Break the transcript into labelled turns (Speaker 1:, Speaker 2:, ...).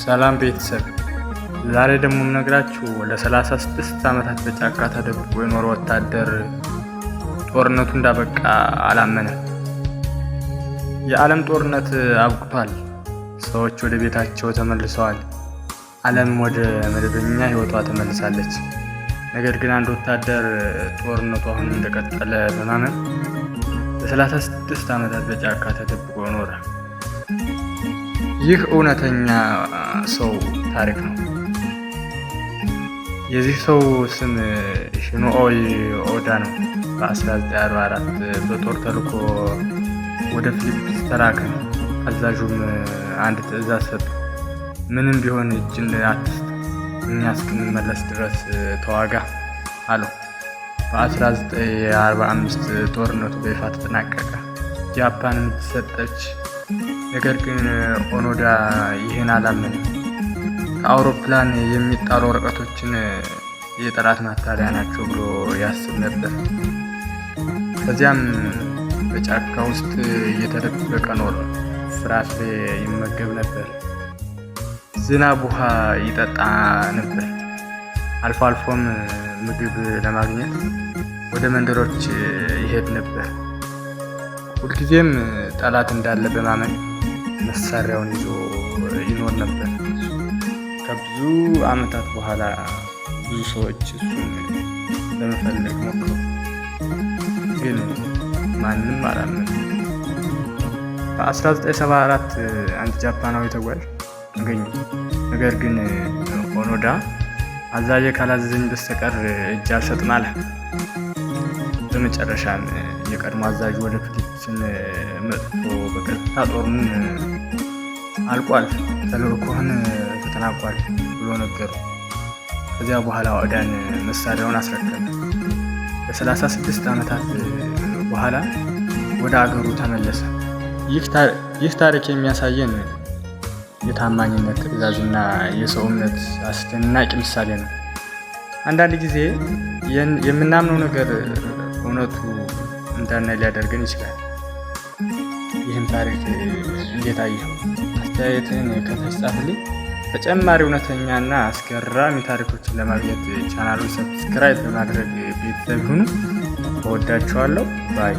Speaker 1: ሰላም ቤተሰብ፣ ዛሬ ደግሞ የምነግራችሁ ለ36 ዓመታት በጫካ ተደብቆ የኖረ ወታደር ጦርነቱ እንዳበቃ አላመነም። የዓለም ጦርነት አብቅቷል። ሰዎች ወደ ቤታቸው ተመልሰዋል። ዓለም ወደ መደበኛ ሕይወቷ ተመልሳለች። ነገር ግን አንድ ወታደር ጦርነቱ አሁን እንደቀጠለ በማመን ለ36 ዓመታት በጫካ ተደብቆ ኖረ። ይህ እውነተኛ ሰው ታሪክ ነው። የዚህ ሰው ስም ሺኖኦይ ኦዳ ነው። በ1944 በጦር ተልዕኮ ወደ ፊሊፒንስ ተላከ። አዛዡም አንድ ትዕዛዝ ሰጠ። ምንም ቢሆን እጅን አትስጥ፣ እኛ እስክንመለስ ድረስ ተዋጋ አለው። በ1945 ጦርነቱ በይፋ ተጠናቀቀ። ጃፓንም ተሰጠች። ነገር ግን ኦኖዳ ይህን አላመንም። ከአውሮፕላን የሚጣሉ ወረቀቶችን የጠላት ማታለያ ናቸው ብሎ ያስብ ነበር። ከዚያም በጫካ ውስጥ እየተደበቀ ኖረ። ፍራፍሬ ይመገብ ነበር። ዝናብ ውሃ ይጠጣ ነበር። አልፎ አልፎም ምግብ ለማግኘት ወደ መንደሮች ይሄድ ነበር። ሁልጊዜም ጠላት እንዳለ በማመን መሳሪያውን ይዞ ይኖር ነበር። ከብዙ ዓመታት በኋላ ብዙ ሰዎች እሱን ለመፈለግ ሞክሩ፣ ግን ማንም አላመንም። በ1974 አንድ ጃፓናዊ ተጓዥ አገኙ። ነገር ግን ኦኖዳ አዛዤ ካላዘዘኝ በስተቀር እጅ አልሰጥም አለ። በመጨረሻም የቀድሞ አዛዥ ወደ ፊሊፒንስ መጥቶ በቀጥታ ጦሩን አልቋል፣ ተልዕኮህን ተጠናቋል ብሎ ነገሩ። ከዚያ በኋላ ኦዳን መሳሪያውን አስረከበ። ለ36 ዓመታት በኋላ ወደ አገሩ ተመለሰ። ይህ ታሪክ የሚያሳየን የታማኝነት ትዕዛዝና የሰው እምነት አስደናቂ ምሳሌ ነው። አንዳንድ ጊዜ የምናምነው ነገር እውነቱ እንዳናይ ሊያደርገን ይችላል። ይህን ታሪክ እንዴት አየኸው? አስተያየትህን ከታች ጻፍልኝ። ተጨማሪ እውነተኛና አስገራሚ ታሪኮችን ለማግኘት ቻናሉን ሰብስክራይብ በማድረግ ቤተሰብ ይሁኑ። እወዳችኋለሁ። ባይ